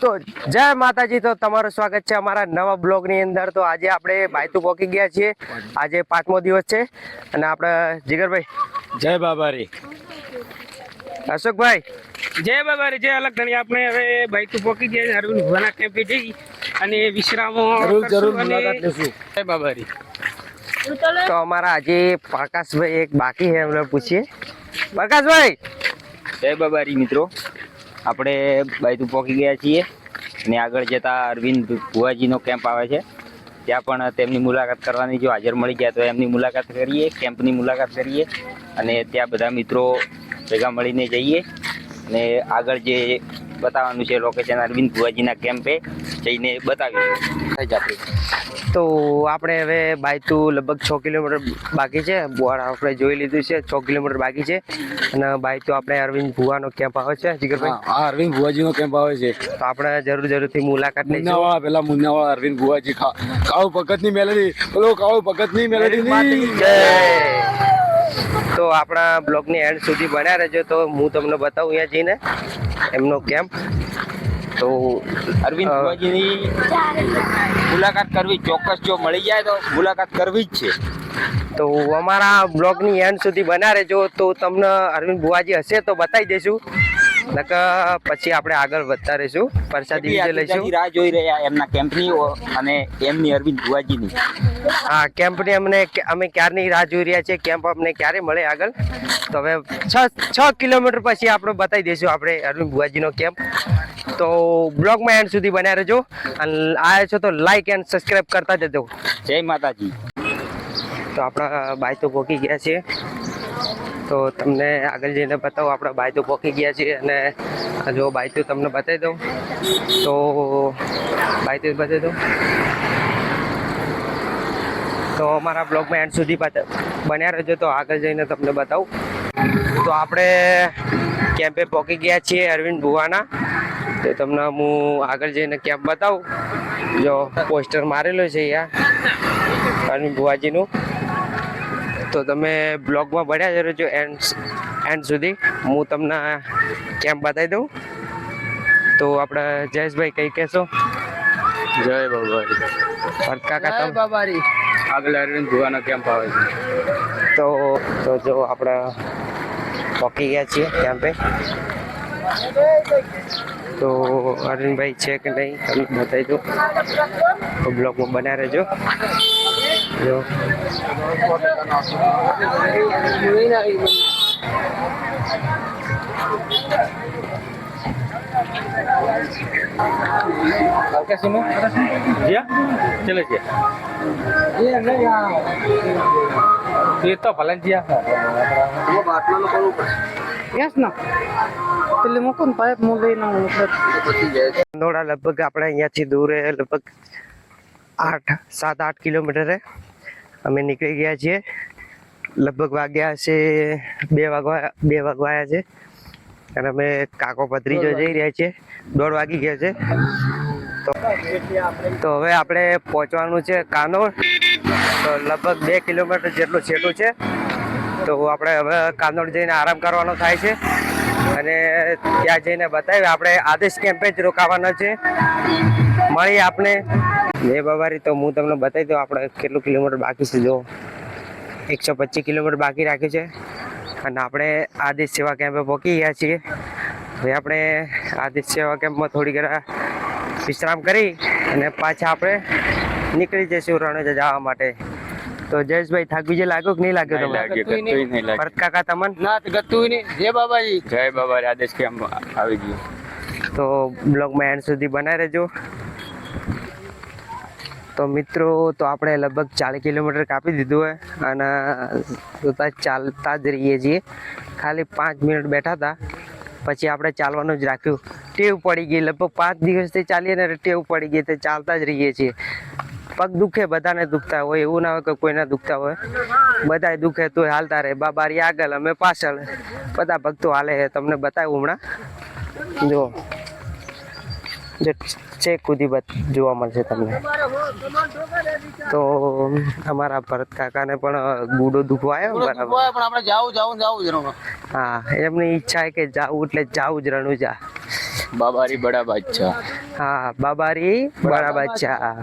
તો જય માતાજી। તો તમારું સ્વાગત છે અમારા નવા બ્લોગ ની અંદર। તો આજે આપણે બાયતુ પહોંચી ગયા છીએ। આજે 5મો દિવસ છે અને આપણે જીગરભાઈ જય બાબારી, અશોકભાઈ જય બાબારી, જય અલગ ધણી। આપણે હવે બાયતુ પહોંચી ગયા અરવિંદ ભુવાના કેમ્પે જઈ અને વિશ્રામો જરૂર મુલાકાત લેશું। જય બાબારી। તો અમારા આજે પ્રકાશભાઈ એક બાકી છે, એમને પૂછીએ। પ્રકાશભાઈ જય બાબારી મિત્રો, આપણે બાયતુ પહોંચી ગયા છીએ અને આગળ જતા અરવિંદ ભુવાજીનો કેમ્પ આવે છે, ત્યાં પણ તેમની મુલાકાત કરવાની। જો હાજર મળી ગયા તો એમની મુલાકાત કરીએ, કેમ્પની મુલાકાત કરીએ અને ત્યાં બધા મિત્રો ભેગા મળીને જઈએ અને આગળ જે બતાવવાનું છે લોકેશન અરવિંદ ભુવાજીના કેમ્પે જઈને બતાવીએ। તો આપણે હવે બાયતુ લગભગ 6 કિલોમીટર બાકી છે। બોર્ડ આપણે જોઈ લીધું છે, 6 કિલોમીટર બાકી છે અને બાયતુ આપણે અરવિંદ ભુવાનો કેમ્પ આવે છે જીગરભાઈ। હા, અરવિંદ ભુવાજીનો કેમ્પ આવે છે, તો આપણે જરૂરથી મુલાકાત લઈશું। મુન્નાવાળા પેલા મુન્નાવાળા અરવિંદ ભુવાજી કાળુ ભગતની મેલેડી, પેલો કાળુ ભગતની મેલેડી। તો આપણા બ્લોગની એન્ડ સુધી બન્યા રહેજો, તો હું તમને બતાવું અહીંયા જઈને એમનો કેમ્પ। તો અરવિંદ ભુવાજીની મુલાકાત કરવી ચોક્કસ, જો મળી જાય તો મુલાકાત કરવી જ છે। તો અમારા બ્લોગની એન્ડ સુધી બન્યા રહેજો, તો તમને અરવિંદ ભુવાજી હશે તો બતાવી દઈશું, નકર પછી આપણે આગળ વધતા રહીશું, પ્રસાદી બીજે લઈશું। રાહ જોઈ રહ્યા એમના કેમ્પની અને એમની અરવિંદ ભુવાજીની। હા, કેમ્પની અમે ક્યારની રાહ જોઈ રહ્યા છીએ, કેમ્પ અમને ક્યારે મળે આગળ। તો હવે 6 કિલોમીટર પછી આપણે બતાવી દઈશું આપણે અરવિંદ ભુવાજીનો કેમ્પ। તો બ્લોગમાં એન્ડ સુધી બન્યા રહેજો અને આવ્યા છો તો લાઈક એન્ડ સબસ્ક્રાઈબ કરતા જજો। જય માતાજી। તો આપણા બાયતુ પહોંચી ગયા છીએ, તો તમને આગળ જઈને બતાવો। આપણા બાયતુ પહોંચી ગયા છીએ અને જો બાયતુ તમને બતાવી દઉં, તો બાયતુ બતાવી દઉં તો અમારા બ્લોગમાં એન્ડ સુધી બન્યા રહેજો, તો આગળ જઈને તમને બતાવું। તો આપણે કેમ્પે પહોંચી ગયા છીએ અરવિંદ ભુવાના, તો તમને હું આગળ જઈને કેમ્પ બતાવું। જો પોસ્ટર મારેલો છે અહીંયા અરવિંદ ભુવાજીનું, તો તમે બ્લોગમાં બન્યા રહેજો એન્ડ સુધી, હું તમને કેમ્પ બતાવી દઉં। તો આપણે જયેશભાઈ કઈ કહેશો? જય બાબારી। કાકા તમે બાબારી, આગળ અરવિંદ ભુવાનો કેમ્પ આવે છે। તો જો આપણે પહોંચી ગયા છીએ કેમ્પે। તો અરવિંદભાઈ છે કે નહીં તમને બતાવી દઉં, તો બ્લોગમાં બન્યા રહેજો। જો ચલે છે એ તો ભલે જ્યાં યસ ના એટલે મૂકું પાઇપ હું લઈને કંદોડા લગભગ આપણે અહીંયાથી દૂર લગભગ 7-8 કિલોમીટર અમે નીકળી ગયા છીએ। લગભગ વાગ્યા છે 2 વાગ્યા છે અને અમે કાકો ભત્રીજો જઈ રહ્યા છીએ, 1:30 વાગી ગયા છે। તો હવે આપણે પહોંચવાનું છે કાનોડ, તો લગભગ 2 કિલોમીટર જેટલું છેટું છે। તો આપણે હવે કાનોડ જઈને આરામ કરવાનો થાય છે અને ત્યાં જઈને બતાવીએ। આપણે આદેશ કેમ્પે જ રોકાવાના છે, મળીએ આપણે જય બાબારી। તો હું તમને બતાવી દઉં આપણે કેટલું કિલોમીટર બાકી છે। જો 125 કિલોમીટર બાકી રાખ્યું છે અને આપણે આદેશ સેવા કેમ્પે પહોંચી ગયા છીએ। હવે આપણે આદેશ સેવા કેમ્પમાં થોડી ઘણા વિશ્રામ કરી અને પાછા આપણે નીકળી જઈશું રણોજા જવા માટે। તો જયેશભાઈ થાક બીજે લાગ્યો કે નહીં લાગ્યો તમને? ભરત કાકા તમને ના ગતું નહીં। જય બાબાજી, જય બાબારી। આદેશ કેમ્પ આવી ગયો, તો બ્લોગમાં એન્ડ સુધી બનાવી રહેજો। તો મિત્રો, તો આપણે લગભગ 40 કિલોમીટર કાપી દીધું હોય અને ચાલતા જ રહીએ છીએ। ખાલી 5 મિનિટ બેઠા હતા, પછી આપણે ચાલવાનું જ રાખ્યું, ટેવ પડી ગઈ। લગભગ 5 દિવસથી ચાલીએ ને ટેવ પડી ગઈ, તો ચાલતા જ રહીએ છીએ। પગ દુખે, બધાને દુખતા હોય, એવું ના હોય કે કોઈને દુખતા હોય, બધાય દુખે તો હાલતા રહે। બાબારી આગળ, અમે પાછળ, બધા ભક્તો હાલે છે। તમને બતાવ્યું હમણાં, જો ચેક કુદી જોવા મળશે તમને। તો અમારા ભરત કાકાને પણ ગુડો દુખવા આવ્યો બરાબર, પણ આપણે જાવું હા, એમની ઈચ્છા છે કે જાવું એટલે જાવું જ રણુજા। બાબારી બડા બાદશાહ. હા, બાબારી બડા બાદશાહ.